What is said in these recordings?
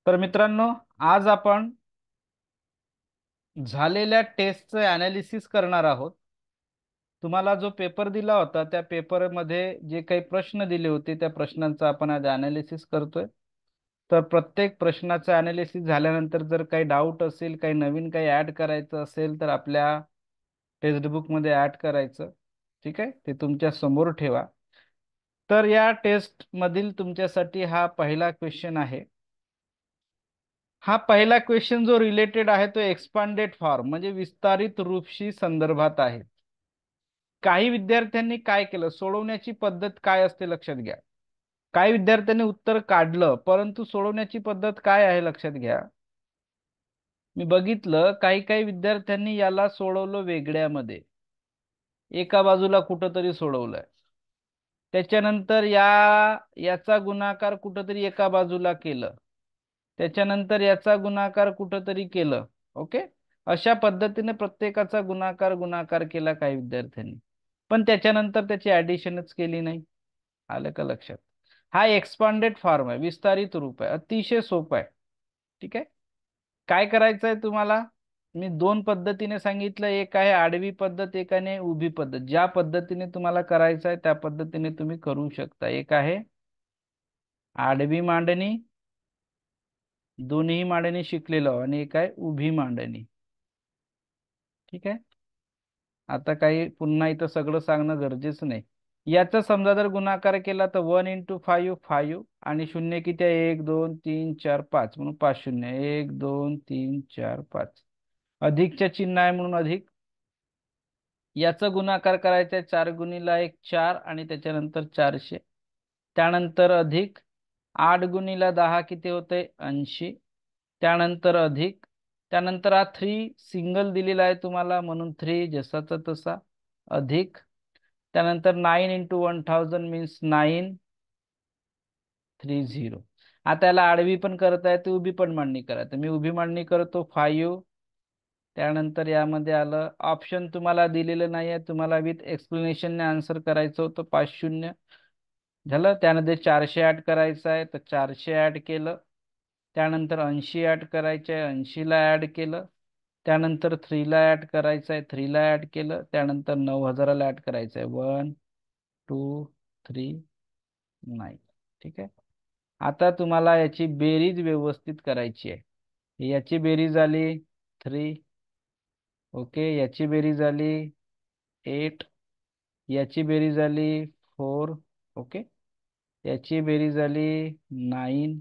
तर मित्रांनो, आज आपण झालेल्या टेस्टचे ॲनालिसिस करणार आहोत. तुम्हाला जो पेपर दिला होता त्या पेपरमध्ये जे काही प्रश्न दिले होते त्या प्रश्नांचं आपण आज ॲनालिसिस करतोय. तर प्रत्येक प्रश्नाचं ॲनालिसिस झाल्यानंतर जर काही डाऊट असेल, काही नवीन काही ॲड करायचं असेल तर आपल्या टेक्स्ट बुकमध्ये ॲड करायचं. ठीक आहे, ते तुमच्या समोर ठेवा. तर या टेस्ट मधील तुमच्यासाठी हा पहिला क्वेश्चन आहे. हा पहिला क्वेश्चन जो रिलेटेड आहे तो एक्सपांडेड फॉर्म म्हणजे विस्तारित रूपशी संदर्भात आहे. काही विद्यार्थ्यांनी काय केलं, सोडवण्याची पद्धत काय असते लक्षात घ्या. काही विद्यार्थ्यांनी उत्तर काढलं, परंतु सोडवण्याची पद्धत काय आहे लक्षात घ्या. मी बघितलं काही काही विद्यार्थ्यांनी याला सोडवलं वेगळ्यामध्ये, एका बाजूला कुठंतरी सोडवलंय. त्याच्यानंतर याचा गुणाकार कुठंतरी एका बाजूला केलं. त्याच्यानंतर याचा गुणाकार कुठंतरी केलं. ओके, अशा पद्धतीने प्रत्येकाचा गुणाकार गुणाकार केला काही विद्यार्थ्यांनी, पण त्याच्यानंतर त्याची ऍडिशनच केली नाही. आलं का लक्षात? हा एक्सपांडेड फॉर्म आहे, विस्तारित रूप आहे, अतिशय सोपं आहे. ठीक आहे, काय करायचं आहे तुम्हाला, मी दोन पद्धतीने सांगितलं, एक आहे आडवी पद्धत, एक आहे उभी पद्धत. ज्या पद्धतीने तुम्हाला करायचं आहे त्या पद्धतीने तुम्ही करू शकता. एक आहे आडवी मांडणी, दोन्ही मांडणी शिकलेलो, आणि एक आहे उभी मांडणी. ठीक आहे, आता काही पुन्हा इथं सगळं सांगणं गरजेचं नाही. याचा समजा जर गुणाकार केला तर 1 × 5 5, आणि शून्य किती आहे, 1 2 3 4 5, म्हणून 5 शून्य, 1 2 3 4 5. अधिकच्या चिन्ह आहे म्हणून अधिक. याचा गुणाकार करायचा आहे, 4 × 1 4, आणि त्याच्यानंतर 400. त्यानंतर अधिक 8 × 10 किती होते, 80. त्यानंतर अधिक, त्यानंतर हा 3 सिंगल दिलेला आहे तुम्हाला म्हणून 3 जसाचा तसा अधिक. त्यानंतर 9 × 1000 मीन्स 930. आता याला आडवी पण करता येते, उभी पण मांडणी करायचं. मी उभी मांडणी करतो 5. त्यानंतर यामध्ये आलं, ऑप्शन तुम्हाला दिलेलं नाही आहे, तुम्हाला विथ एक्सप्लेनेशनने आन्सर करायचं होतं. 5 0 झालं. त्यामध्ये 400 ऍड करायचं आहे तर 400 ऍड केलं. त्यानंतर 80 ऍड करायचे आहे, 80ला ऍड केलं. त्यानंतर 3ला ऍड करायचं आहे, 3ला ऍड केलं. त्यानंतर 9000ला ऍड करायचं आहे, 1 2 3 9. ठीक आहे, आता तुम्हाला याची बेरीज व्यवस्थित करायची आहे. याची बेरीज आली 3. ओके, याची बेरीज झाली 8. याची बेरीज झाली 4. ओके, याची बेरीज झाली 9.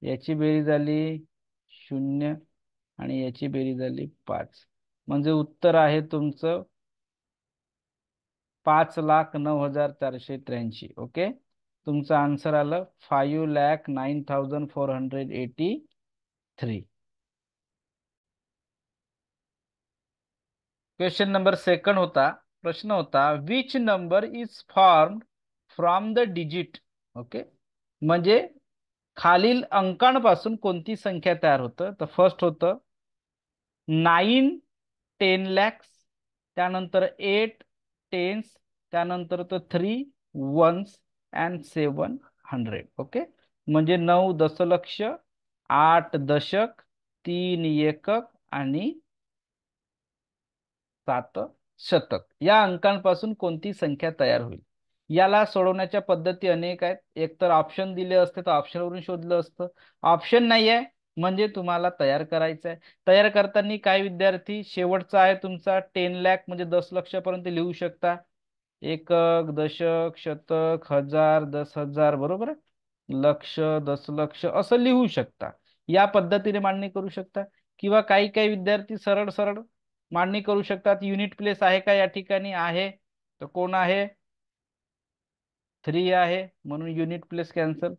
याची बेरीज झाली 0, आणि याची बेरीज झाली 5. म्हणजे उत्तर आहे तुमचं 5,09,483. ओके, तुमचं आन्सर आलं 5,09,483. क्वेश्चन नंबर सेकंड होता, प्रश्न होता, which number is form from the digit. Okay, म्हणजे खालील अंकांपासून कोणती संख्या तयार होतं. तर फर्स्ट होतं 9 10 lakhs, त्यानंतर 8 tens, त्यानंतर तर 3 ones अँड 700. ओके, म्हणजे 9 दशलक्ष, 8 दशक, 3 एकक, आणि 7 शतक. या अंकांपासून कोणती संख्या तयार होईल. याला सोडवण्याच्या पद्धती अनेक आहेत. एक तर ऑप्शन दिले असते तर ऑप्शनवरून शोधलं असतं. ऑप्शन नाही आहे म्हणजे तुम्हाला तयार करायचं आहे. तयार करताना काही विद्यार्थी शेवटचा आहे तुमचा 10 लाख म्हणजे 10 लक्षापर्यंत लिहू शकता. एकक, दशक, शतक, हजार, 10,000, बरोबर आहे. लक्ष, दशलक्ष असं लिहू शकता. या पद्धतीने मांडणी करू शकता. किंवा काही काही विद्यार्थी सरळ सरळ मांडणी करू शकतात. युनिट प्लेस आहे का या ठिकाणी, आहे, तर कोण आहे, 3 आहे म्हणून युनिट प्लेस कॅन्सल.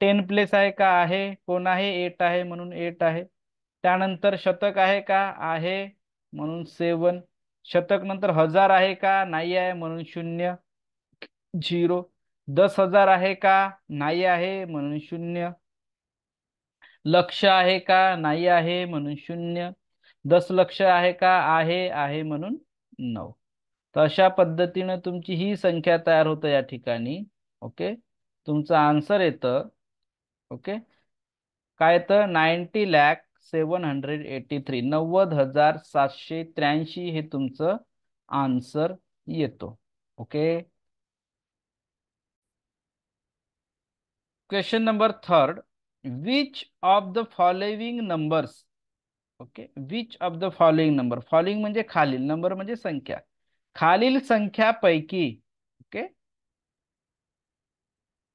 10 प्लेस आहे का, आहे, कोण आहे, 8 आहे म्हणून 8 आहे. त्यानंतर शतक आहे का, आहे म्हणून 7. शतक नंतर हजार आहे का, नाही आहे म्हणून 0 0. 10,000 आहे का, नाही आहे म्हणून 0. लक्ष आहे का, नाही आहे म्हणून 0. 10 लक्ष आहे का, आहे आहे म्हणून 9. तर अशा पद्धतीने तुमची ही संख्या तयार होतं या ठिकाणी. ओके, तुमचं आन्सर येतं. ओके, काय तर 90,783, 90,783 हे तुमचं आन्सर येतो. Okay. Question number third, which of the following numbers, okay, which of the following number, following म्हणजे खालील, नंबर म्हणजे संख्या, खालील संख्यापैकी, ओके,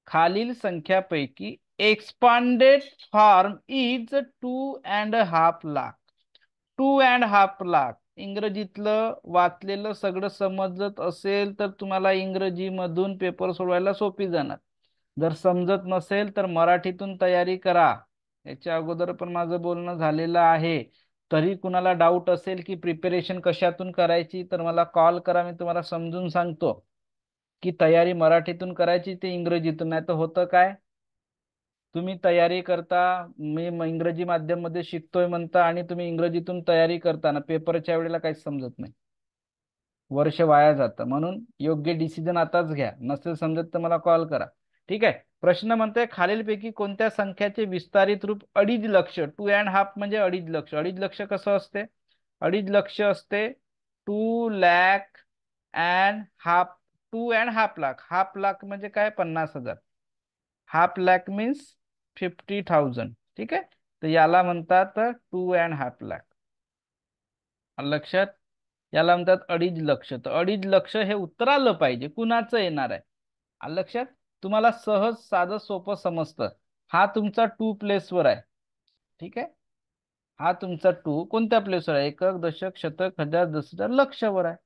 खालील संख्यापैकी expanded form is 2.5 lakh. 2.5 lakh इंग्रजीतलं वाचलेलं सगळं समजत असेल तर तुम्हाला इंग्रजीमधून पेपर सोडवायला सोपी जाणार. जर समजत नसेल तर मराठीतून तयारी करा. याच्या अगोदर पण माझं बोलणं झालेलं आहे. तरी कुणाला डाऊट असेल की प्रिपरेशन कशातून करायची तर मला कॉल करा, मी तुम्हाला समजून सांगतो की तयारी मराठीतून करायची ते इंग्रजीतून. नाही तर होतं काय, तुम्ही तयारी करता, मी इंग्रजी माध्यम मध्ये शिकतोय म्हणता आणि तुम्ही इंग्रजीतून तयारी करताना पेपरच्या वेळेला काहीच समजत नाही, वर्ष वाया जातं. म्हणून योग्य डिसिजन आताच घ्या. नसेल समजत तर मला कॉल करा. ठीक आहे. प्रश्न म्हणतोय खालीलपैकी कोणत्या संख्याचे विस्तारित रूप 2.5 लक्ष, 2.5 म्हणजे 2.5 लक्ष. 2.5 लक्ष कसं असते, 2.5 लक्ष असते 2.5 लाख. 2.5 लाख, हाफ लाख म्हणजे काय, 50,000. Half lakh means 50,000. ठीक आहे. तर याला म्हणतात 2.5 लाख. लक्षात, याला म्हणतात 2.5 लक्ष. तर 2.5 लक्ष हे उत्तर आलं पाहिजे, कुणाचं येणार आहे. आलं लक्षात, तुम्हाला सहज साधं सोपं समजतं. हा तुमचा टू प्लेसवर आहे. ठीक आहे. हा तुमचा टू कोणत्या प्लेसवर आहे, एकक, दशक, शतक, हजार, 10,000, लक्षवर आहे.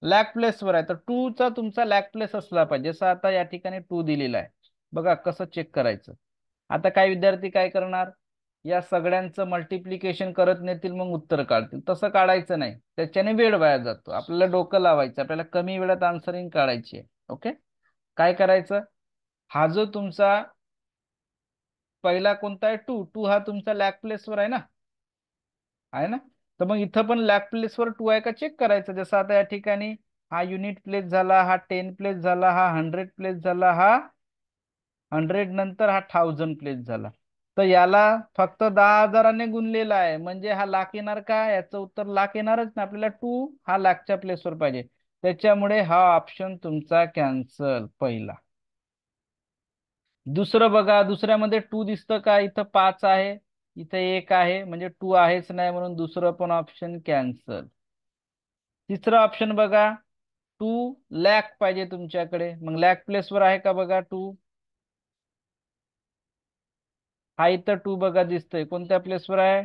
लॅक प्लेसवर आहे. तर टू चा तुमचा लॅक प्लेस असला पाहिजे. जसं आता या ठिकाणी टू दिलेला आहे. बघा कसं चेक करायचं. आता काही विद्यार्थी काय करणार, या सगळ्यांचं मल्टिप्लिकेशन करत नेतील, मग उत्तर काढतील. तसं काढायचं नाही, त्याच्याने वेळ वाया जातो. आपल्याला डोकं लावायचं, आपल्याला कमी वेळात आन्सरिंग काढायची आहे. ओके. काय करायचं, हा जो तुमचा पहिला कोणता आहे, टू, टू हा तुमचा लॅक प्लेसवर आहे ना, आहे ना. तर मग इथं पण लॅक प्लेसवर टू आहे का चेक करायचं. जसं आता या ठिकाणी हा युनिट प्लेस झाला, हा 10 प्लेस झाला, हा 100 प्लेस झाला, हा 100 नंतर हा 1000 प्लेस झाला. तर याला फक्त 10,000ने गुणलेला आहे, म्हणजे हा लाख येणार का, याचं उत्तर लाख येणारच ना. आपल्याला टू हा लाखच्या प्लेसवर पाहिजे, त्याच्यामुळे हा ऑप्शन तुमचा कॅन्सल पहिला. दुसरं बघा, दुसऱ्यामध्ये टू दिसतं का, इथं 5 आहे, इथं 1 आहे, म्हणजे टू आहेच नाही, म्हणून दुसरं पण ऑप्शन कॅन्सल. तिसरं ऑप्शन बघा, 2 लाख पाहिजे तुमच्याकडे, मग लॅक प्लेसवर आहे का बघा टू, हा इथं टू बघा दिसतोय, कोणत्या प्लेसवर आहे,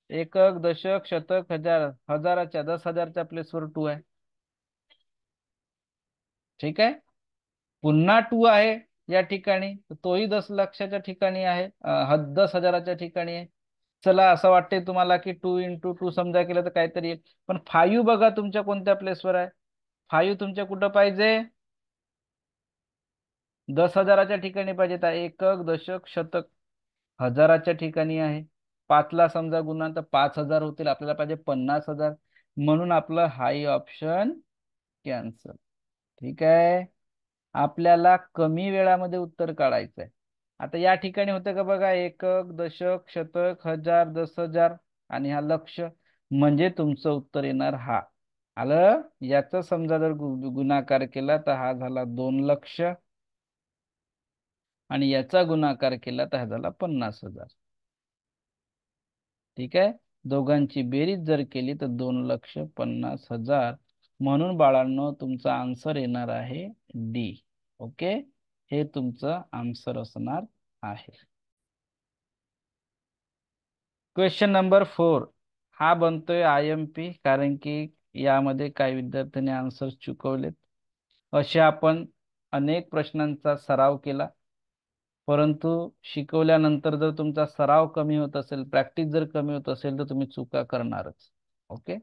एकक, दशक, शतक, हजार, हजाराच्या 10,000च्या प्लेसवर टू आहे. ठीक आहे. पुन्हा टू आहे या ठिकाणी, तर तोही 10 लक्षाच्या ठिकाणी आहे, 10,000च्या ठिकाणी आहे. चला, असं वाटते तुम्हाला की 2 × 2 समजा केलं तर काहीतरी येईल, पण 5 बघा तुमच्या कोणत्या प्लेसवर आहे, 5 तुमच्या कुठं पाहिजे, 10,000च्या ठिकाणी पाहिजे. तर एकक, दशक, शतक, हजाराच्या ठिकाणी आहे. 5ला समजा गुणा तर 5,000 होतील, आपल्याला पाहिजे 50,000, म्हणून आपलं हाई ऑप्शन कॅन्सल. ठीक आहे. आपल्याला कमी वेळामध्ये उत्तर काढायचं आहे. आता या ठिकाणी होतं का बघा, एकक, दशक, शतक, हजार, 10,000 आणि हा लक्ष, म्हणजे तुमचं उत्तर येणार हा. आलं. याचा समजा जर गुणाकार केला तर हा झाला 2 लक्ष, आणि याचा गुणाकार केला तर हा झाला 50,000. ठीक आहे. दोघांची बेरीज जर केली तर 2,50,000. म्हणून बाळांनो तुमचा आन्सर येणार आहे डी. ओके. हे तुमचं आन्सर असणार आहे. क्वेश्चन नंबर 4 हा बनतोय IMP, कारण की यामध्ये काही विद्यार्थ्यांनी आन्सर चुकवलेत. असे आपण अनेक प्रश्नांचा सराव केला, परंतु शिकवल्यानंतर जर तुमचा सराव कमी होत असेल, प्रॅक्टिस जर कमी होत असेल, तर तुम्ही चुका करणारच. ओके.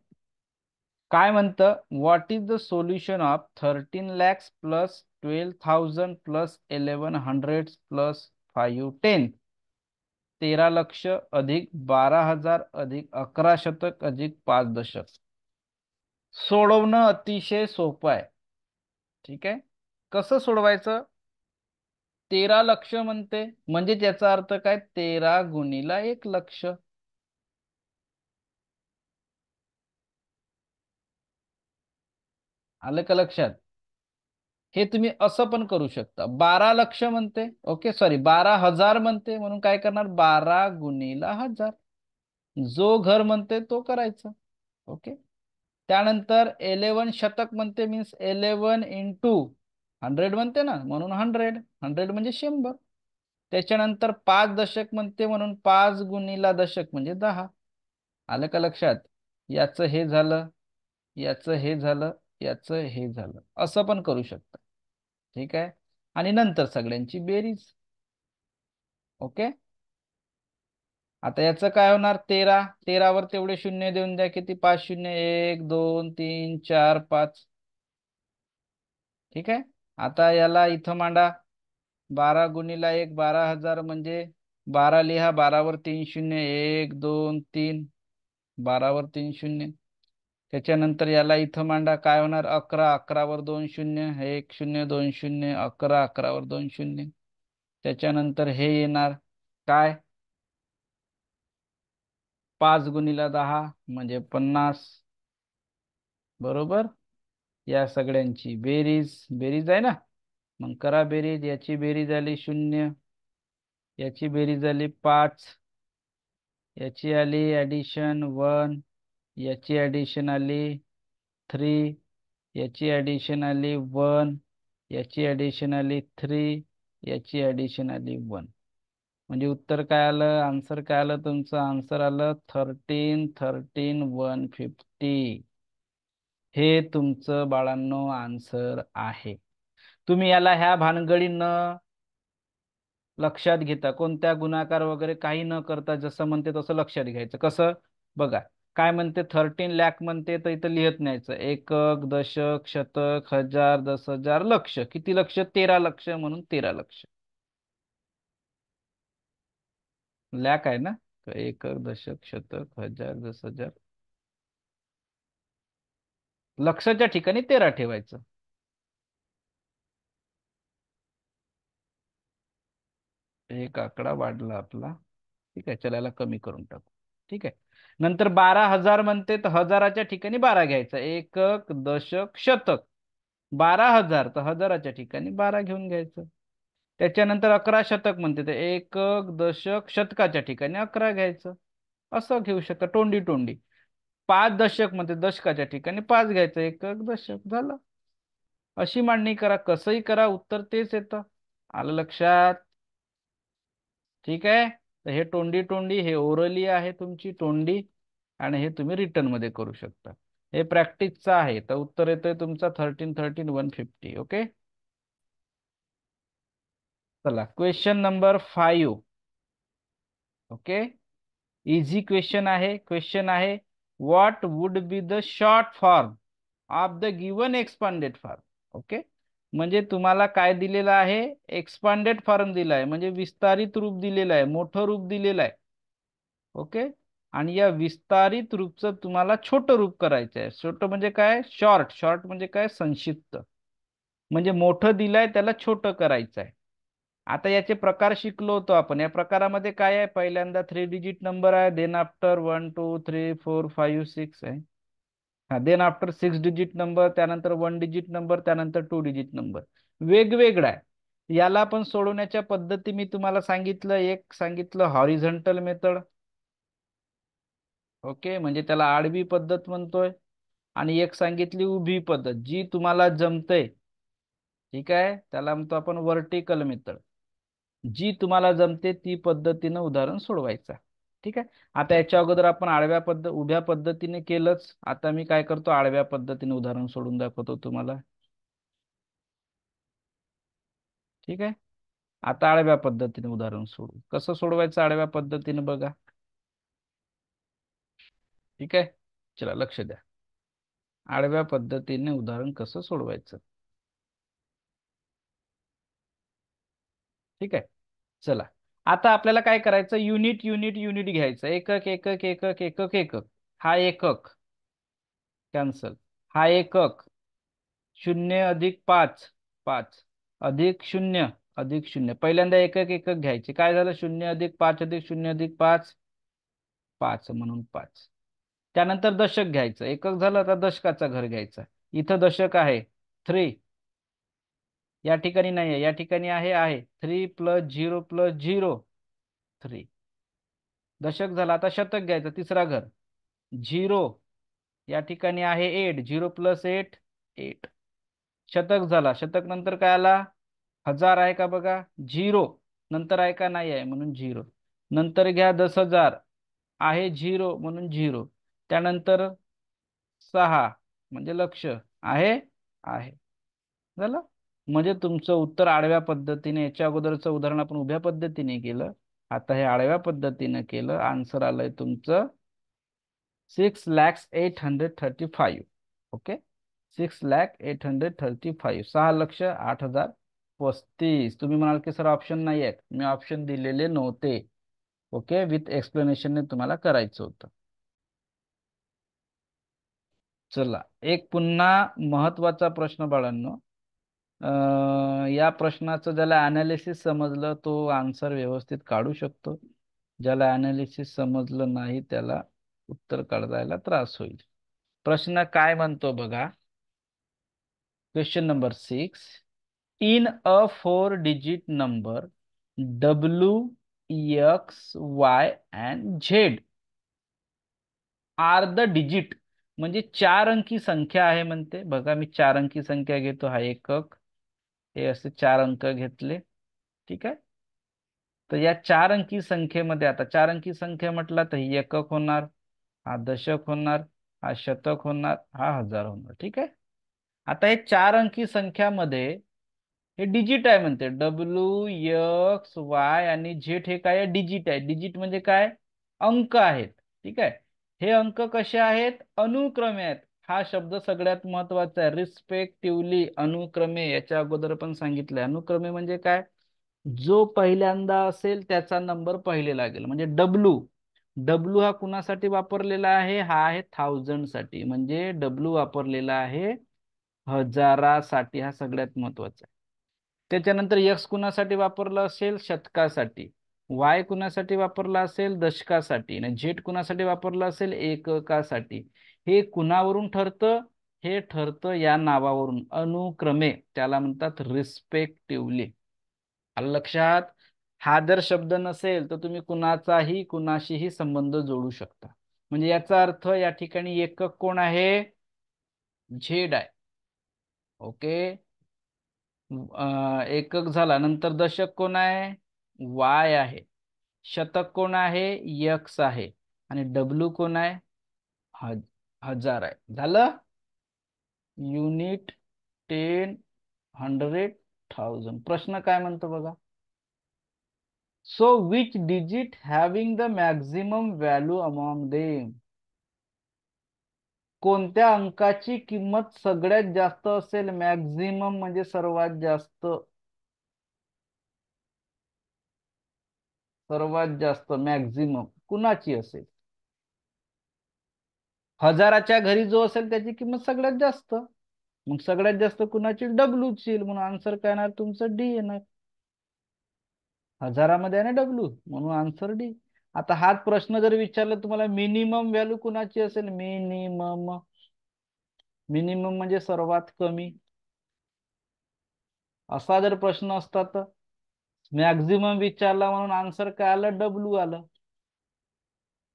काय म्हणतं, what is the solution of 13 lakhs plus 12,000 plus 1100 plus 510, 13 लक्ष अधिक 12,000 अधिक 11 शतक अधिक 5 दशक. सोडवणं अतिशय सोपं आहे. ठीक आहे. कसं सोडवायचं, 13 लक्ष म्हणते, म्हणजे त्याचा अर्थ काय, 13 गुणिले 1 लक्ष. आलं का लक्षात? हे तुम्ही असं पण करू शकता. 12 लक्ष म्हणते, ओके सॉरी 12 हजार म्हणते, म्हणून काय करणार, 12 गुणिले 1000. जो घर म्हणते तो करायचा. ओके. त्यानंतर 11 शतक म्हणते, मीन्स 11 × 100 म्हणते ना, म्हणून 100 म्हणजे 100. त्याच्यानंतर 5 दशक म्हणते, म्हणून 5 गुणिले दशक म्हणजे 10. आलं का लक्षात? याचं हे झालं, याचं हे झालं, याचं हे झालं, असं पण करू शकता. ठीक आहे. आणि नंतर सगळ्यांची बेरीज. ओके. आता याचं काय होणार, 13 वर तेवढे शून्य देऊन द्या, किती, 5 शून्य, 1 2 3 4 5. ठीक आहे. आता याला इथं मांडा, 12 गुणिले 1 12 हजार म्हणजे 12 लिहा, 12 वर 3 शून्य, 1 2 3, 12 वर 3 शून्य. त्याच्यानंतर याला इथं मांडा, काय होणार, 11 11 वर 2 शून्य, 1 0 2 0, 11 11 वर 2 शून्य. त्याच्यानंतर हे येणार काय, 5 गुणिले 10 म्हणजे 50. बरोबर. या सगळ्यांची बेरीज, बेरीज आहे ना, मग करा बेरीज. याची बेरीज झाली 0, याची बेरीज झाली 5, याची आली ॲडिशन 1, याची ॲडिशन आली 3, याची ॲडिशन आली 1, याची ॲडिशन आली 3, याची ॲडिशन आली 1. म्हणजे उत्तर काय आलं, आन्सर काय आलं तुमचं, आन्सर आलं 13 हे तुमचं बाळांनो आन्सर आहे. तुम्ही याला ह्या भानगडी न लक्षात घेता, कोणत्या गुणाकार वगैरे काही न करता, जसं म्हणते तसं लक्षात घ्यायचं. कसं बघा, काय म्हणते, 13 लाख म्हणते, तर इथं लिहत न्यायचं, एकक दशक शतक हजार 10,000 लक्ष. किती लक्ष, 13 लक्ष, म्हणून 13 लक्ष. लॅक आहे ना, तर एकक दशक शतक हजार 10,000, लक्षाच्या ठिकाणी 13 ठेवायचं. एक आकडा वाढला आपला. ठीक आहे, चला याला कमी करून टाकू. ठीक आहे. नंतर 12 हजार म्हणते, तर हजाराच्या ठिकाणी 12 घ्यायचा, एकक दशक शतक. 12 हजार, तर हजाराच्या ठिकाणी 12 घेऊन घ्यायचं. त्याच्यानंतर 11 शतक म्हणते, तर एकक दशक शतकाच्या ठिकाणी 11 घ्यायचं. असं घेऊ शकता, तोंडी तोंडी. 5 दशक म्हणते, दशकाच्या ठिकाणी 5 घ्यायचं, एकक दशक झालं. अशी मांडणी करा, कसंही करा, उत्तर तेच येतं. आलं लक्षात? ठीक आहे. तर हे तोंडी तोंडी, हे ओरली आहे तुमची तोंडी, आणि हे तुम्ही रिटर्न मध्ये करू शकता. हे प्रॅक्टिसचं आहे. तर उत्तर येतोय तुमचा 13 13 150. ओके. चला question number 5. Okay. Easy question आहे. क्वेश्चन आहे, what would be the short form of the given expanded form. Okay. म्हणजे तुम्हाला काय दिलेलं आहे, एक्सपांडेड फॉर्म दिला आहे, म्हणजे विस्तारित रूप दिलेलं आहे, मोठं रूप दिलेलं आहे. ओके. आणि या विस्तारित रूपचं तुम्हाला छोटं रूप करायचं आहे. छोटं म्हणजे काय, शॉर्ट. शॉर्ट म्हणजे काय, संक्षिप्त. म्हणजे मोठं दिलंय त्याला छोटं करायचं आहे. आता याचे प्रकार शिकलो होतो आपण. या प्रकारामध्ये काय आहे, पहिल्यांदा 3 डिजिट नंबर आहे, देन आफ्टर 1 2 3 4 5 6 आहे. हा, देन आफ्टर 6 डिजिट नंबर, त्यानंतर 1 डिजिट नंबर, त्यानंतर 2 डिजिट नंबर. वेगवेगळा आहे. याला पण सोडवण्याच्या पद्धती मी तुम्हाला सांगितलं. एक सांगितलं हॉरिझॉन्टल मेथड. ओके, म्हणजे त्याला आडवी पद्धत म्हणतोय. आणि एक सांगितली उभी पद्धत, जी तुम्हाला जमते. ठीक आहे, त्याला म्हणतो आपण व्हर्टिकल मेथड. जी तुम्हाला जमते ती पद्धतीनं उदाहरण सोडवायचं. ठीक आहे. आता याच्या अगोदर आपण उभ्या पद्धतीने केलंच. आता मी काय करतो, आडव्या पद्धतीने उदाहरण सोडून दाखवतो तुम्हाला. ठीक आहे. आता आडव्या पद्धतीने उदाहरण सोडू. कसं सोडवायचं आडव्या पद्धतीने बघा. ठीक आहे. चला लक्ष द्या, आडव्या पद्धतीने उदाहरण कसं सोडवायचं. ठीक आहे. चला, आता आपल्याला काय करायचं, युनिट युनिट युनिट घ्यायचं. एकक एकक एकक एकक एकक. हा एकक कॅन्सल. हा एकक, 0 अधिक 5 5, अधिक 0 अधिक शून्य, पहिल्यांदा एकक एकक घ्यायचे. काय झालं? 0+5+0+5 5 म्हणून 5. त्यानंतर दशक घ्यायचं. एकक झालं, आता दशकाचा घर घ्यायचा. इथं दशक आहे 3, या ठिकाणी नाही आहे, या ठिकाणी आहे 3 + 0 + 0 3. दशक झालं, आता शतक घ्यायचं. तिसरा घर 0, या ठिकाणी आहे 8, 0 + 8 8. शतक झाला. शतक नंतर काय आला? हजार आहे का बघा? 0 नंतर आहे का? नाही आहे म्हणून 0. नंतर घ्या 10,000, आहे 0 म्हणून 0. त्यानंतर 6 म्हणजे लक्ष, आहे आहे. झालं. म्हणजे तुमचं उत्तर आडव्या पद्धतीने, याच्या अगोदरचं उदाहरण आपण उभ्या पद्धतीने केलं, आता हे आडव्या पद्धतीने केलं. आन्सर आलंय तुमचं 6,08,35. ओके, 6,08,35, 6,08,035. तुम्ही म्हणाल की सर ऑप्शन नाही आहेत, मी ऑप्शन दिलेले नव्हते. ओके, विथ एक्सप्लेनेशनने तुम्हाला करायचं होतं. चला, एक पुन्हा महत्वाचा प्रश्न बाळांनो. या प्रश्नाचं ज्याला अनालिसिस समजलं तो आन्सर व्यवस्थित काढू शकतो. ज्याला अनालिसिस समजलं नाही त्याला उत्तर काढायला त्रास होईल. प्रश्न काय म्हणतो बघा. Question number 6. In a 4 digit number W, X, Y and Z are the digit, म्हणजे 4 अंकी संख्या आहे म्हणते. बघा, मी 4 अंकी संख्या घेतो. हा एकक, हे असे 4 अंक घेतले. ठीक आहे. तर या 4 अंकी संख्येमध्ये, आता 4 अंकी संख्या म्हटला तर ही एकक होणार, हा दशक होणार, हा शतक होणार, हा हजार होणार. ठीक आहे. आता हे 4 अंकी संख्यामध्ये हे डिजिट आहे म्हणते. W, X, Y आणि Z हे काय आहे? डिजिट आहे. डिजिट म्हणजे काय? अंक आहेत. ठीक आहे. हे अंक कसे आहेत? अनुक्रमे आहेत. हा शब्द सगळ्यात महत्वाचा आहे. रिस्पेक्टिव्हली, अनुक्रमे. याच्या अगोदर पण सांगितलंय. अनुक्रमे म्हणजे काय? जो पहिल्यांदा असेल त्याचा नंबर पहिले लागेल. म्हणजे डब्ल्यू, डब्ल्यू हा कुणासाठी वापरलेला आहे? हा आहे 1000 साठी. म्हणजे डब्ल्यू वापरलेला आहे हजारासाठी. हा सगळ्यात महत्वाचा आहे. त्याच्यानंतर यक्स कुणासाठी वापरलं असेल? शतकासाठी. वाय कुणासाठी वापरला असेल? दशकासाठी. आणि झेड कुणासाठी वापरलं असेल? एककासाठी. हे कुणावरून ठरतं? हे ठरतं या नावावरून, अनुक्रमे. त्याला म्हणतात रिस्पेक्टिव्हली. आलं लक्षात? हा जर शब्द नसेल तर तुम्ही कुणाचाही कुणाशीही संबंध जोडू शकता. म्हणजे याचा अर्थ या ठिकाणी एकक कोण आहे? झेड आहे. ओके, एकक झाला. नंतर दशक कोण आहे? वाय आहे. शतक कोण आहे? यक्स आहे. आणि डब्ल्यू कोण आहे? हजार आहे. झालं. युनिट, 10, 100, 1000. प्रश्न काय म्हणतो बघा. So which digit having the maximum value among them. कोणत्या अंकाची किंमत सगळ्यात जास्त असेल? मॅक्झिमम म्हणजे सर्वात जास्त. सर्वात जास्त मॅक्झिमम कुणाची असेल? हजाराच्या घरी जो असेल त्याची किंमत सगळ्यात जास्त. मग सगळ्यात जास्त कुणाची? डब्ल्यूची येईल. म्हणून आन्सर काय येणार तुमचं? डी येणार. हजारामध्ये आहे ना डब्ल्यू, म्हणून आन्सर डी. आता हाच प्रश्न जर विचारला तुम्हाला, मिनिमम व्हॅल्यू कुणाची असेल? मिनिमम, मिनिमम म्हणजे सर्वात कमी. असा जर प्रश्न असता तर मॅक्झिमम विचारला म्हणून आन्सर काय आलं? डब्ल्यू आलं.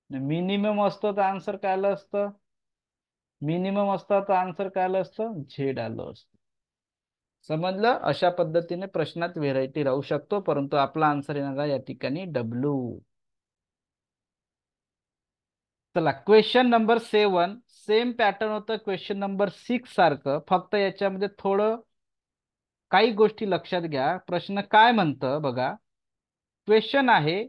मिनिमम असतं तर आन्सर काय आलं असतं? मिनिमम असतं तर आन्सर काय आलं असतं? झेड आलं असतं. समजलं? अशा पद्धतीने प्रश्नात व्हेरायटी राहू शकतो, परंतु आपला आन्सर येणार आहे या ठिकाणी डब्ल्यू. चला, क्वेश्चन नंबर 7. सेम पॅटर्न होतं क्वेश्चन नंबर 6 सारखं, फक्त याच्यामध्ये थोडं काही गोष्टी लक्षात घ्या. प्रश्न काय म्हणतं बघा. क्वेश्चन आहे,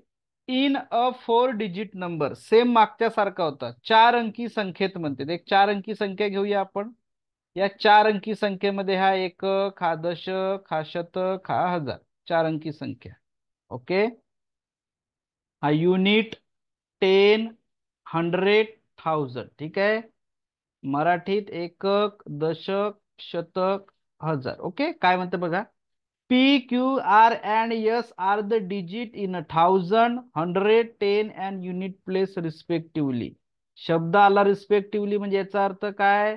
in a 4 digit number. Same मागच्या सारखा होता. 4 अंकी संख्येत म्हणते. एक 4 अंकी संख्या घेऊया आपण. या 4 अंकी संख्येमध्ये हा एकक, हा दशक, हा शतक, हा हजार. 4 अंकी संख्या. ओके, हा युनिट, 10, 100, 1000. ठीक आहे. मराठीत एकक, दशक, शतक, हजार. ओके, काय म्हणते बघा. PQR and S are the digit in 1000, 100, 10 and unit place respectively. शब्द आला रिस्पेक्टिव्हली म्हणजे याचा अर्थ काय?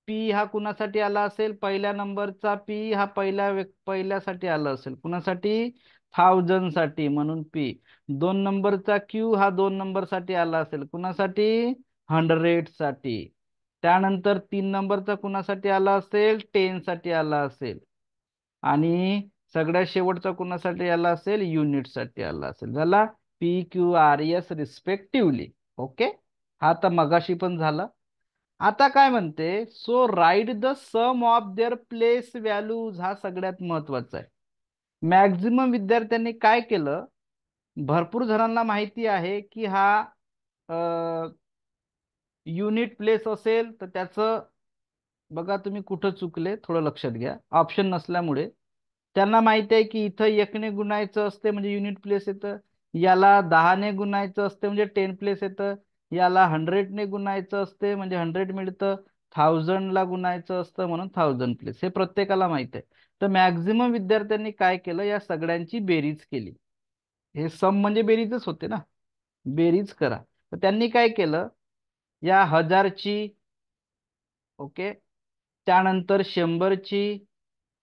पी हा कुणासाठी आला असेल? पहिल्या नंबरचा पी हा पहिल्यासाठी आला असेल. कुणासाठी? 1000 साठी, म्हणून पी. 2 नंबरचा क्यू हा 2 नंबरसाठी आला असेल. कुणासाठी? 100 साठी. त्यानंतर 3 नंबरचा कुणासाठी आला असेल? 10 साठी आला असेल. आणि सगळ्यात शेवटचा कुणासाठी आला असेल? युनिटसाठी आला असेल. झाला PQRS रिस्पेक्टिव्हली. ओके, हा आता मगाशी पण झाला. आता काय म्हणते? So write the sum of their place values, हा सगळ्यात महत्वाचा आहे. मॅक्झिमम विद्यार्थ्यांनी काय केलं? भरपूर जणांना माहिती आहे की हा युनिट प्लेस असेल तर त्याचं, बघा तुम्ही कुठं चुकले थोडं लक्षात घ्या. ऑप्शन नसल्यामुळे त्यांना माहिती आहे की इथं 1ने गुणायचं असते म्हणजे युनिट प्लेस येतं, याला 10ने गुणायचं असते म्हणजे 10 प्लेस येतं, याला 100ने गुणायचं असते म्हणजे 100 मिळतं, 1000ला गुणायचं असतं म्हणून 1000 प्लेस. हे प्रत्येकाला माहित आहे. तर मॅक्झिमम विद्यार्थ्यांनी काय केलं? या सगळ्यांची बेरीज केली. हे सम म्हणजे बेरीजच होते ना, बेरीज करा. तर त्यांनी काय केलं? या 1000ची, ओके, त्यानंतर 100ची,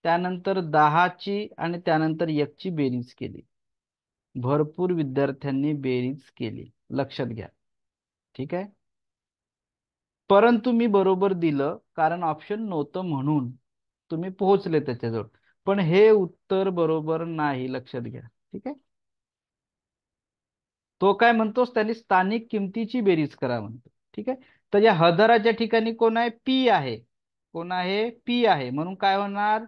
त्यानंतर 10ची आणि त्यानंतर 1ची बेरीज केली. भरपूर विद्यार्थ्यांनी बेरीज केली, लक्षात घ्या. ठीक आहे, परंतु मी बरोबर दिलं कारण ऑप्शन नव्हतं म्हणून तुम्ही पोहोचले त्याच्याजवळ. पण हे उत्तर बरोबर नाही, लक्षात घ्या. ठीक आहे, तो काय म्हणतोस? त्यांनी स्थानिक किमतीची बेरीज करा म्हणतो. ठीक आहे, तर या 1000च्या ठिकाणी कोण आहे? पी आहे. कोण आहे? पी आहे. म्हणून काय होणार?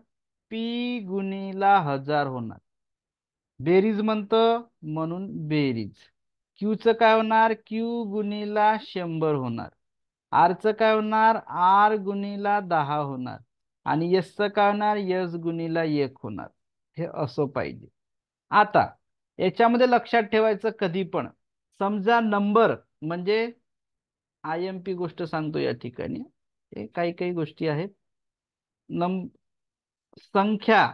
पी गुणीला 1000 होणार. बेरीज म्हणतं म्हणून बेरीज. क्यूचं काय होणार? क्यू गुणीला 100 होणार. आरचं काय होणार? आर गुणीला 10 होणार. आणि यसचं काय होणार? यस गुणीला 1 होणार. हे असं पाहिजे. आता याच्यामध्ये लक्षात ठेवायचं, कधी पण समजा नंबर म्हणजे IMP गोष्ट सांगतो या ठिकाणी. हे काही काही गोष्टी आहेत. नम संख्या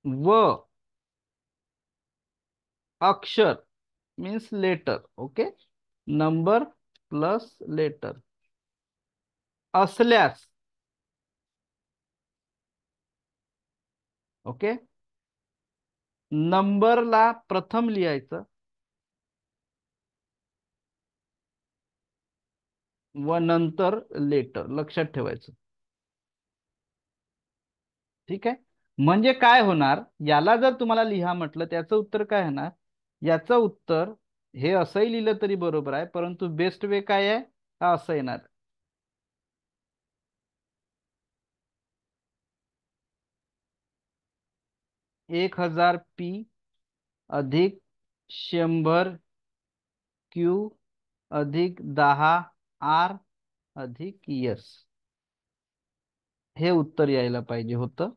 व अक्षर means letter. Okay, number plus letter असल्यास, ओके, नंबरला प्रथम लिहायचं व नंतर लेटर, लक्षात ठेवायचं. ठीक आहे, म्हणजे काय होणार? याला जर तुम्हाला लिहा म्हटलं त्याचं उत्तर काय होणार? याचं उत्तर हे असंही लिहिलं तरी बरोबर आहे, परंतु बेस्ट वे काय आहे? हा असं येणार. 1000 P अधिक 100 Q अधिक 10 R अधिक यस, हे उत्तर यायला पाहिजे होतं.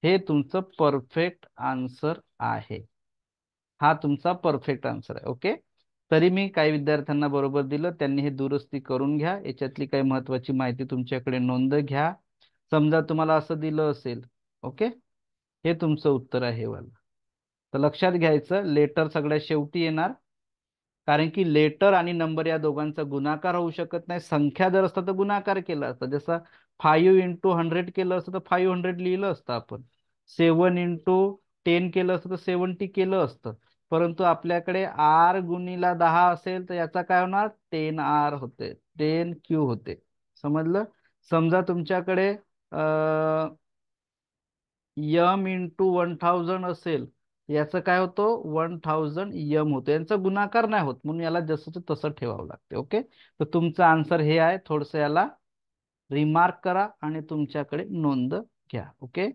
हे तुमचं परफेक्ट आन्सर आहे. हा तुमचा परफेक्ट आन्सर आहे. ओके, तरी मी काही विद्यार्थ्यांना बरोबर दिलं, त्यांनी हे दुरुस्ती करून घ्या. याच्यातली काही महत्वाची माहिती तुमच्याकडे नोंद घ्या. समजा तुम्हाला असं दिलं असेल, ओके, हे तुमचं उत्तर आहे वाला. तर लक्षात घ्यायचं, लेटर सगळ्यात शेवटी येणार, कारण की लेटर आणि नंबर या दोघांचा गुणाकार होऊ शकत नाही. संख्या जर असतं तर गुणाकार केला असता, जसं 5 × 100 केलं असतं तर 500 लिहिलं असतं आपण. 7 × 10 केलं असतं तर 70 केलं असतं. परंतु आपल्याकडे R गुणीला 10 असेल तर याचा काय होणार? 10R होते, 10Q होते. समजलं? समजा तुमच्याकडे M × 1000 असेल, याचं काय होतं? 1000M होतं. यांचा गुणाकार नाही होत, म्हणून याला जसं तसं ठेवावं लागते. ओके, तर तुमचं आन्सर हे आहे. थोडस याला रिमार्क करा आणि तुमच्याकडे नोंद घ्या. ओके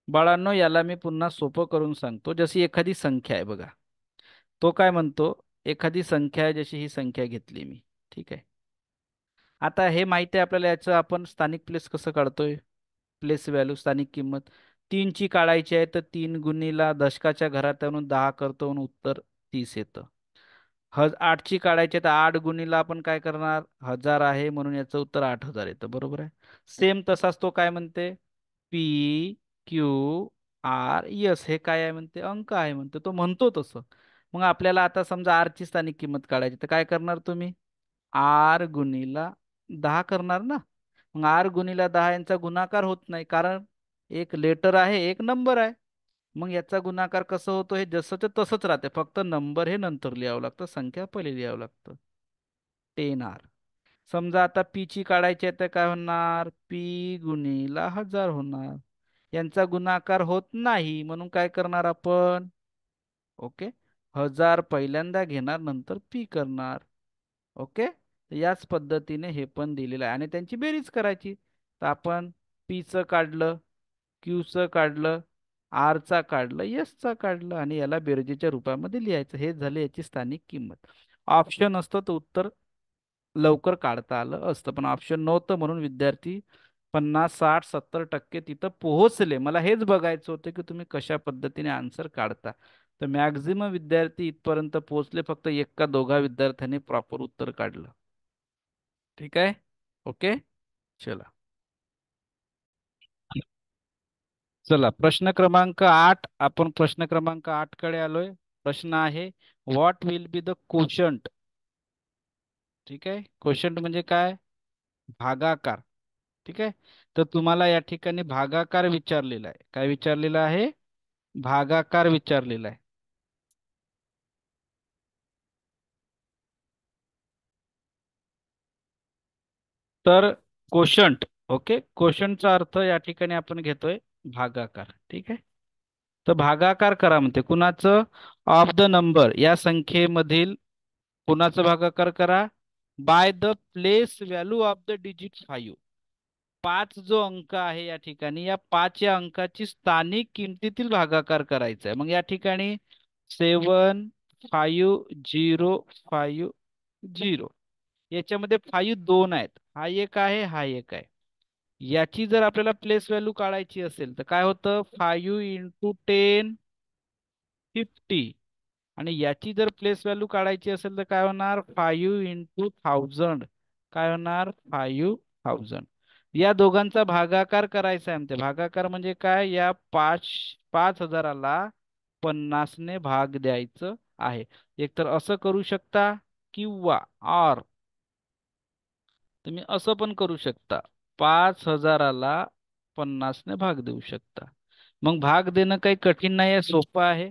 बाळांनो, याला मी पुन्हा सोपं करून सांगतो. जशी एखादी संख्या आहे बघा, तो काय म्हणतो? एखादी संख्या आहे, जशी ही संख्या घेतली मी. ठीक आहे, आता हे माहिती आहे आपल्याला, याचं आपण स्थानिक प्लेस कसं काढतोय? प्लेस व्हॅल्यू, स्थानिक किंमत 3ची काढायची आहे तर 3 गुणीला दशकाच्या घरात आणून 10 करतो म्हणून उत्तर 30 येतं. आठची काढायची तर 8 गुणीला आपण काय करणार, 1000 आहे म्हणून याचं उत्तर 8000 येतं, बरोबर आहे. सेम तसाच तो काय म्हणते, पी क्यू आर एस, हे काय आहे म्हणते, अंक आहे म्हणते, तो म्हणतो तसं. मग आपल्याला आता समजा आर ची स्थानिक किंमत काढायची तर काय करणार तुम्ही, आर गुणीला 10 करणार ना. मग आर गुणीला 10 यांचा गुणाकार होत नाही, कारण एक लेटर आहे एक नंबर आहे. मग याचा गुणाकार कसं होतो, हे जसंच तसंच राहते, फक्त नंबर हे नंतर लिहावं लागतं, संख्या पहिले लिहावं लागतं. 10R. समजा आता पी ची काढायची आहे तर काय होणार, पी गुणीला 1000 होणार. यांचा गुणाकार होत नाही म्हणून काय करणार आपण, ओके, 1000 पहिल्यांदा घेणार नंतर पी करणार. ओके, याच पद्धतीने हे पण दिलेलं आहे आणि त्यांची बेरीज करायची. तर आपण पी चं काढलं, क्यू चं काढलं, आर चा काढलं, एस चा काढलं आणि याला बेरजेच्या रूपामध्ये लिहायचं. हे झाले याची स्थानिक किंमत. ऑप्शन असतं तर उत्तर लवकर काढता आलं असतं, पण ऑप्शन नव्हतं म्हणून विद्यार्थी 50, 60, 70% तिथं पोहोचले. मला हेच बघायचं होतं की तुम्ही कशा पद्धतीने आन्सर काढता. तर मॅक्झिमम विद्यार्थी इथपर्यंत पोहोचले, फक्त एक का दोघा विद्यार्थ्यांनी प्रॉपर उत्तर काढलं. ठीक आहे, ओके, चला. चला प्रश्न क्रमांक 8, आपण प्रश्न क्रमांक 8 कडे आलोय. प्रश्न आहे, what will be the quotient. ठीक आहे, कोशंट म्हणजे काय, भागाकार. ठीक आहे, तर तुम्हाला या ठिकाणी भागाकार विचारलेला आहे. काय विचारलेला आहे, भागाकार विचारलेला आहे. तर कोशंट, ओके, कोशंटचा अर्थ या ठिकाणी आपण घेतोय भागाकार. ठीक आहे, तर भागाकार करा म्हणते कुणाचं, ऑफ द नंबर, या संख्येमधील कुणाचा भागाकार करा, by the place value of the digit 5. 5 जो अंक आहे या ठिकाणी, या 5 या अंकाची स्थानिक किमतीतील भागाकार करायचा आहे. मग या ठिकाणी 75050, याच्यामध्ये 5 दोन आहेत, हा एक आहे हा एक आहे. याची जर आपल्याला प्लेस व्हॅल्यू काढायची असेल तर काय होतं, 5 × 10 50. आणि याची जर प्लेस व्हॅल्यू काढायची असेल तर काय होणार, 5 × 1000. काय होणार, 5000. या दोघांचा भागाकार करायचा आहे म्हणते. भागाकार म्हणजे काय, या 5000ला 50ने भाग द्यायचं आहे. एकतर असं करू शकता किंवा ऑर तुम्ही असं पण करू शकता, 5000ला 50ने भाग देऊ शकता. मग भाग देणं काही कठीण नाही आहे, सोपं आहे.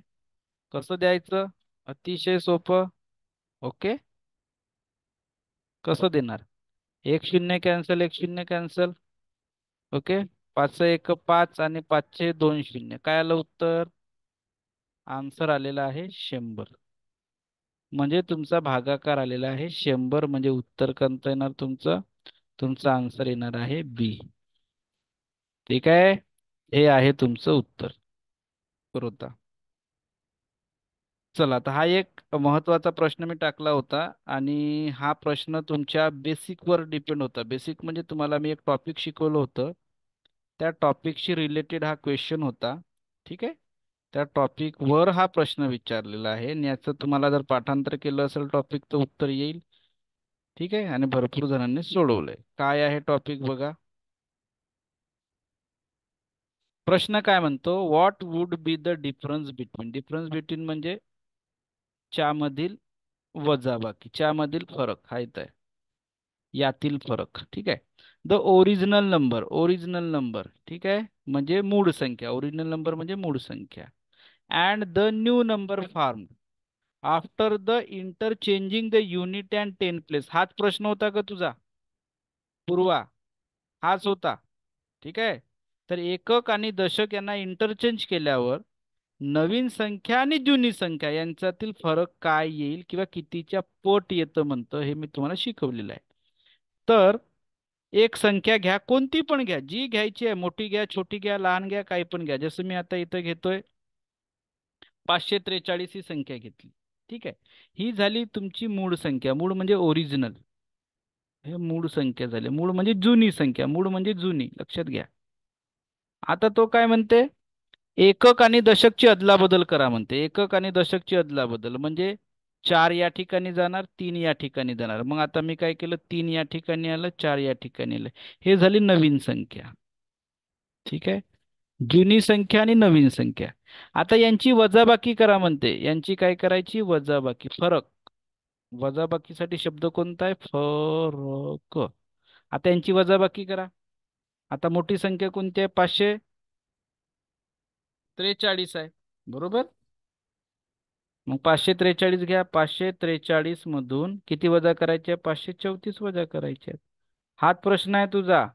कसं द्यायचं, अतिशय सोपं. ओके, कसं देणार, एक शून्य कॅन्सल, एक शून्य कॅन्सल. ओके, 5 एक 5 आणि 5 दोन शून्य, काय आलं उत्तर, आन्सर आलेला आहे 100. म्हणजे तुमचा भागाकार आलेला आहे 100, म्हणजे उत्तर कोणतं येणार तुमचं, तुमचा आन्सर येणार आहे बी. ठीक आहे, हे आहे तुमचं उत्तर. बरोबर. चला आता हा एक महत्वाचा प्रश्न मी टाकला होता आणि हा प्रश्न तुमच्या बेसिक वर डिपेंड होता. बेसिक म्हणजे तुम्हाला मी एक टॉपिक शिकवलं होतं, त्या टॉपिकशी रिलेटेड हा क्वेश्चन होता. ठीक आहे, त्या टॉपिक वर हा प्रश्न विचारलेला आहे आणि याचं तुम्हाला जर पाठांतर केलं असेल टॉपिक तर उत्तर येईल. ठीक आहे, आणि भरपूर जणांनी सोडवलंय. काय आहे टॉपिक बघा. प्रश्न काय म्हणतो, what would be the difference between, difference between म्हणजे च्यामधील वजाबाकी, च्यामधील फरक, हा इथं आहे, यातील फरक. ठीक आहे, the original number, original number, ठीक आहे, म्हणजे मूळ संख्या, ओरिजिनल नंबर म्हणजे मूळ संख्या, and the new number form after the interchanging the unit and ten place. हाच प्रश्न होता का तुझा पूर्वा, हाच होता. ठीक आहे, तर एकक आणि दशक यांना इंटरचेंज केल्यावर नवीन संख्या आणि जुनी संख्या यांच्यातील फरक काय येईल किंवा कितीच्या पट येतं म्हणतं, हे मी तुम्हाला शिकवलेलं आहे. तर एक संख्या घ्या, कोणती पण घ्या, जी घ्यायची आहे, मोठी घ्या, छोटी घ्या, लहान घ्या, काही पण घ्या. जसं मी आता इथं घेतोय 543 ही संख्या घेतली. ठीक आहे, ही झाली तुमची मूळ संख्या. मूळ म्हणजे ओरिजिनल, हे मूळ संख्या झाली. मूळ म्हणजे जुनी संख्या, मूळ म्हणजे जुनी, लक्षात घ्या. आता तो काय म्हणते, एकक आणि दशकची अदलाबदल करा म्हणते. एकक आणि दशकची अदलाबदल म्हणजे 4 या ठिकाणी जाणार, 3 या ठिकाणी जाणार. मग आता मी काय केलं, 3 या ठिकाणी आलं, 4 या ठिकाणी आलं. हे झाली नवीन संख्या. ठीक आहे. जुनी संख्या आणि नवीन संख्या. आता यांची वजाबाकी करा म्हणते. यांची काय करायची, वजाबाकी, फरक. वजाबाकीसाठी शब्द कोणता आहे, फरक. आता यांची वजाबाकी करा. आता मोठी संख्या कोणती आहे, 543 आहे, बरोबर. मग 543 घ्या. 543 मधून किती वजा करायचे, 534 वजा करायचे. हाच प्रश्न आहे तुझा,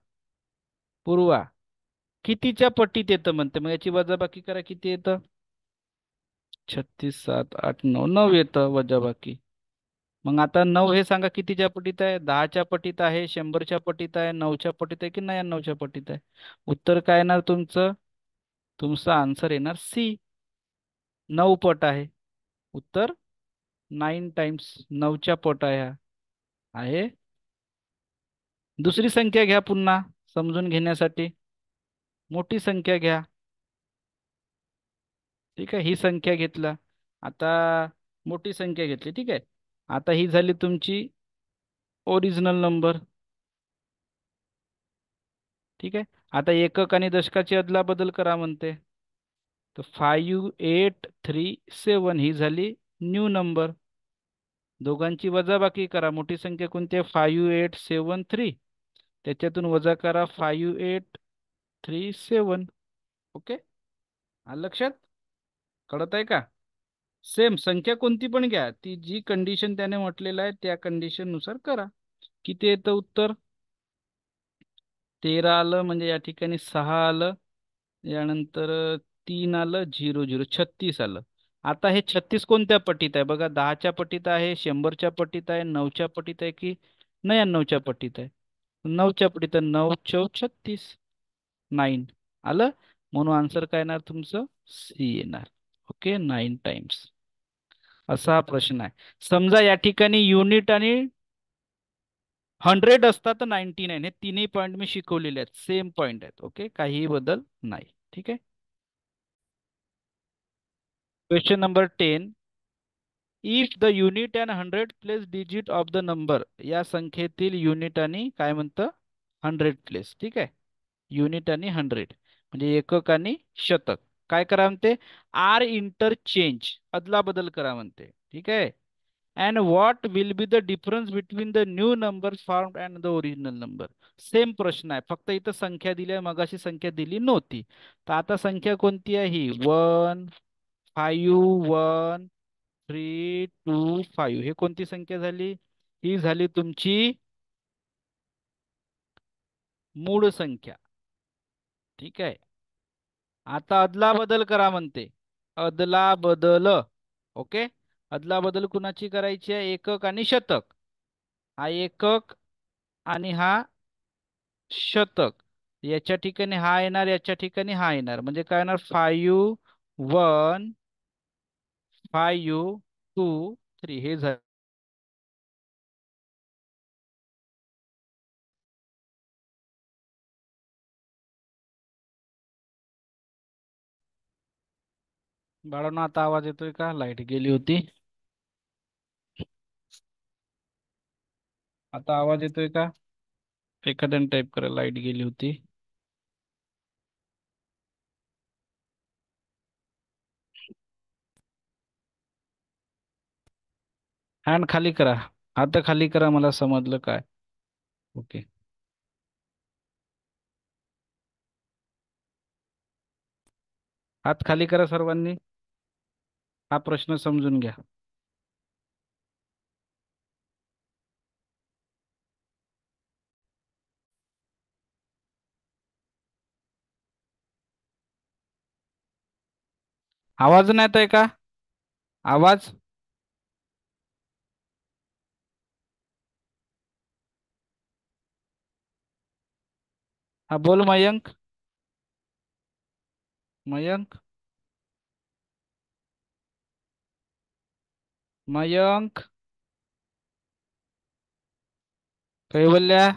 पूर्वा. कितीच्या पटीत येतं म्हणते, मग याची वजाबाकी करा. किती येतं, 36, 7, 8, 9, 9 येतं वजाबाकी. मग आता 9 हे सांगा कितीच्या पटीत आहे, 10च्या पटीत आहे, 100च्या पटीत आहे, 9च्या पटीत आहे की 99च्या पटीत आहे. उत्तर काय येणार तुमचं, तुमचा आन्सर येणार सी, 9 पट आहे. उत्तर 9 टाइम्स, 9च्या पट आहे हा. आहे. दुसरी संख्या घ्या पुन्हा समजून घेण्यासाठी. मोठी संख्या घ्या. ठीक आहे, ही संख्या घेतला. आता मोठी संख्या घेतली, ठीक आहे. आता ही झाली तुमची ओरिजिनल नंबर. ठीक आहे. आता एकक आणि दशकाची अदलाबदल करा म्हणते. तर 5837 ही झाली न्यू नंबर. दोघांची वजाबाकी करा. मोठी संख्या कोणती आहे, 5873. त्याच्यातून वजा करा 5837. ओके, आलं लक्षात, कळत आहे का. सेम संख्या कोणती पण घ्या, ती जी कंडिशन त्याने म्हटलेलं आहे त्या कंडिशन नुसार करा. किती येतं उत्तर, 13 आलं, म्हणजे या ठिकाणी 6 आलं. यानंतर 3 आलं, 0 0, 36 आलं. आता हे 36 कोणत्या पटीत आहे बघा, 10च्या पटीत आहे, 100च्या पटीत आहे, 9च्या पटीत आहे की 99च्या पटीत आहे. 9च्या पटीत आहे, 9 चौक 36, 9 आलं. म्हणून आन्सर काय येणार तुमचं, सी येणार. Okay, 9 times. असा हा प्रश्न आहे. समजा या ठिकाणी युनिट आणि 100 असतात तर 99, हे तिन्ही पॉईंट मी शिकवलेले आहेत, सेम पॉईंट आहेत. ओके, काहीही बदल नाही. ठीक आहे. Question number 10. If the unit and 100 place digit of the number, या संख्येतील युनिट आणि काय म्हणतं, 100 प्लेस. ठीक आहे, युनिट आणि 100 म्हणजे एकक आणि शतक. काय करा म्हणते, आर इंटरचेंज, अदला बदल करा म्हणते. ठीक आहे. And what will be the difference between the new number form and the original number. Same प्रश्न आहे, फक्त इथं संख्या दिली आहे, मगाशी संख्या दिली नव्हती. तर आता संख्या कोणती आहे ही, 1 5 1 3 2 5. हे कोणती संख्या झाली, ही झाली तुमची मूळ संख्या. ठीक आहे. आता अदला बदल करा म्हणते, अदला बदल. ओके, अदला बदल कुणाची करायची आहे, एकक आणि शतक. हा एकक आणि हा शतक. याच्या ठिकाणी हा येणार, याच्या ठिकाणी हा येणार, म्हणजे काय येणार, 51 5 2 3. हे झालं. बाळांनो, आता आवाज येतोय का, लाईट गेली होती. आता आवाज येतोय का, एखाद्याने टाईप करा, लाईट गेली होती. हँड खाली करा, हात खाली करा, मला समजलं काय. ओके, हात खाली करा सर्वांनी. हा प्रश्न समजून घ्या. आवाज नाही येत आहे का, आवाज. हा बोल मयंक. मयंक, मयंक, कैवल्या.